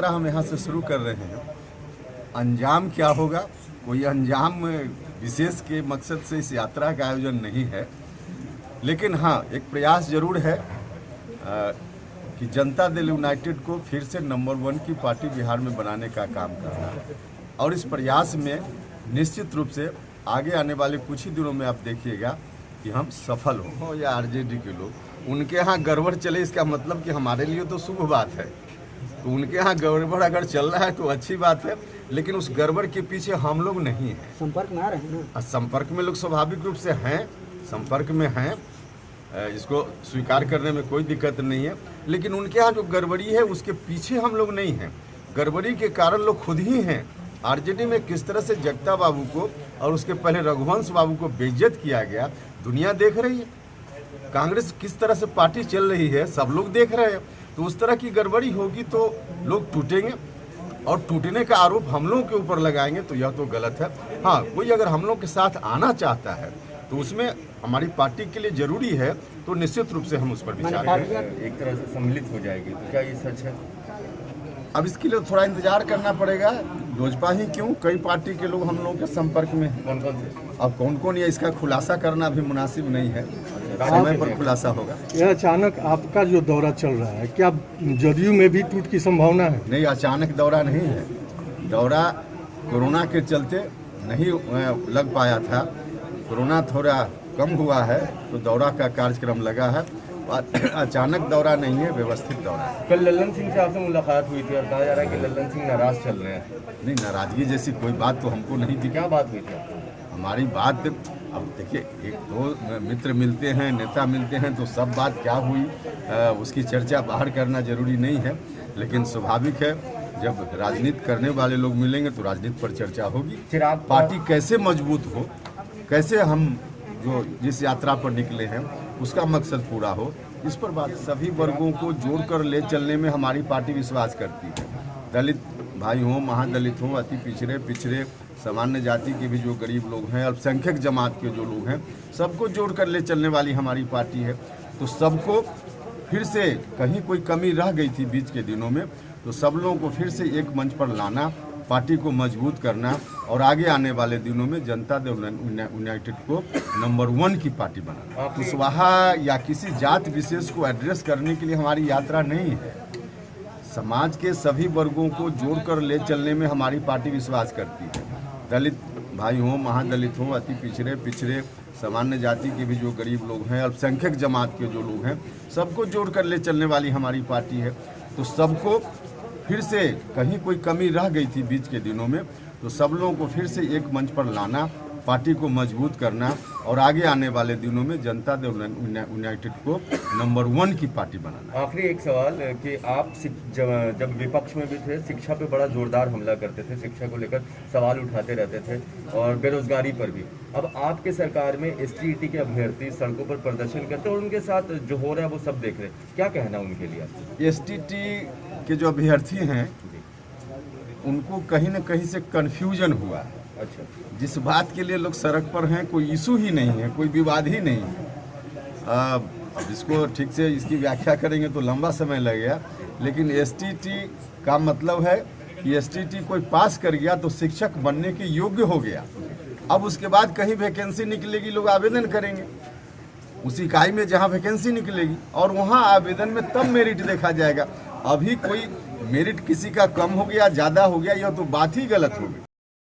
यात्रा हम यहाँ से शुरू कर रहे हैं। अंजाम क्या होगा, कोई अंजाम विशेष के मकसद से इस यात्रा का आयोजन नहीं है, लेकिन हाँ एक प्रयास जरूर है कि जनता दल यूनाइटेड को फिर से नंबर 1 की पार्टी बिहार में बनाने का काम करना है। और इस प्रयास में निश्चित रूप से आगे आने वाले कुछ ही दिनों में आप देखिएगा कि हम सफल हों। या आरजेडी के लोग उनके यहाँ गड़बड़ चले, इसका मतलब कि हमारे लिए तो शुभ बात है। तो उनके यहाँ गड़बड़ अगर चल रहा है तो अच्छी बात है, लेकिन उस गड़बड़ के पीछे हम लोग नहीं हैं। संपर्क में आ रहे हैं ना? संपर्क में लोग स्वाभाविक रूप से हैं, संपर्क में हैं, इसको स्वीकार करने में कोई दिक्कत नहीं है। लेकिन उनके यहाँ जो गड़बड़ी है उसके पीछे हम लोग नहीं हैं। गड़बड़ी के कारण लोग खुद ही हैं। आरजेडी में किस तरह से जगता बाबू को और उसके पहले रघुवंश बाबू को बेइज्जत किया गया, दुनिया देख रही है। कांग्रेस किस तरह से पार्टी चल रही है, सब लोग देख रहे हैं। तो उस तरह की गड़बड़ी होगी तो लोग टूटेंगे, और टूटने का आरोप हम लोगों के ऊपर लगाएंगे तो यह तो गलत है। हाँ, कोई अगर हम लोग के साथ आना चाहता है तो उसमें हमारी पार्टी के लिए जरूरी है, तो निश्चित रूप से हम उस पर विचार करेंगे। एक तरह से सम्मिलित हो जाएगी, तो क्या ये सच है? अब इसके लिए थोड़ा इंतजार करना पड़ेगा। लोजपा ही क्यों, कई पार्टी के लोग हम लोगों के संपर्क में हैं। कौन कौन से? अब कौन कौन, ये इसका खुलासा करना भी मुनासिब नहीं है, समय पर खुलासा होगा। यह अचानक आपका जो दौरा चल रहा है, क्या जदयू में भी टूट की संभावना है? नहीं, अचानक दौरा नहीं है। दौरा कोरोना के चलते नहीं लग पाया था। कोरोना थोड़ा कम हुआ है तो दौरा का कार्यक्रम लगा है। अचानक दौरा नहीं है, व्यवस्थित दौरा है। कल लल्लन सिंह से आपसे मुलाकात हुई थी और कहा जा रहा है कि लल्लन सिंह नाराज चल रहे हैं। नहीं, नाराजगी जैसी कोई बात तो हमको नहीं दिखी। क्या बात हुई थी आपको? हमारी बात, अब देखिए, एक दो मित्र मिलते हैं, नेता मिलते हैं, तो सब बात क्या हुई उसकी चर्चा बाहर करना जरूरी नहीं है। लेकिन स्वाभाविक है, जब राजनीति करने वाले लोग मिलेंगे तो राजनीति पर चर्चा होगी। पार्टी कैसे मजबूत हो, कैसे हम जो जिस यात्रा पर निकले हैं उसका मकसद पूरा हो, इस पर बात। सभी वर्गों को जोड़कर ले चलने में हमारी पार्टी विश्वास करती है। दलित भाई हों, महादलित हों, अति पिछड़े सामान्य जाति के भी जो गरीब लोग हैं, अल्पसंख्यक जमात के जो लोग हैं, सबको जोड़कर ले चलने वाली हमारी पार्टी है। तो सबको फिर से, कहीं कोई कमी रह गई थी बीच के दिनों में, तो सब लोगों को फिर से एक मंच पर लाना, पार्टी को मजबूत करना और आगे आने वाले दिनों में जनता दल यूनाइटेड को नंबर 1 की पार्टी बनाना। कुशवाहा या किसी जात विशेष को एड्रेस करने के लिए हमारी यात्रा नहीं है। समाज के सभी वर्गों को जोड़कर ले चलने में हमारी पार्टी विश्वास करती है। दलित भाई हों, महादलित हों, अति पिछड़े सामान्य जाति के भी जो गरीब लोग हैं, अल्पसंख्यक जमात के जो लोग हैं, सबको जोड़कर ले चलने वाली हमारी पार्टी है। तो सबको फिर से, कहीं कोई कमी रह गई थी बीच के दिनों में, तो सब लोगों को फिर से एक मंच पर लाना, पार्टी को मजबूत करना और आगे आने वाले दिनों में जनता दल यूनाइटेड को नंबर 1 की पार्टी बनाना। आखिरी एक सवाल कि आप जब विपक्ष में भी थे, शिक्षा पे बड़ा जोरदार हमला करते थे, शिक्षा को लेकर सवाल उठाते रहते थे और बेरोजगारी पर भी। अब आपके सरकार में STET के अभ्यर्थी सड़कों पर प्रदर्शन करते हैं और उनके साथ जो हो रहा है वो सब देख रहे हैं, क्या कहना उनके लिए? STET के जो अभ्यर्थी हैं उनको कहीं न कहीं से कन्फ्यूजन हुआ है। अच्छा, जिस जिस बात के लिए लोग सड़क पर हैं, कोई इशू ही नहीं है, कोई विवाद ही नहीं है। अब इसको ठीक से इसकी व्याख्या करेंगे तो लंबा समय लगेगा, लेकिन STET का मतलब है कि STET कोई पास कर गया तो शिक्षक बनने के योग्य हो गया। अब उसके बाद कहीं वैकेंसी निकलेगी, लोग आवेदन करेंगे उस इकाई में जहाँ वैकेंसी निकलेगी, और वहाँ आवेदन में तब मेरिट देखा जाएगा। अभी कोई मेरिट किसी का कम हो गया, ज़्यादा हो गया, यह तो बात ही गलत हो गई।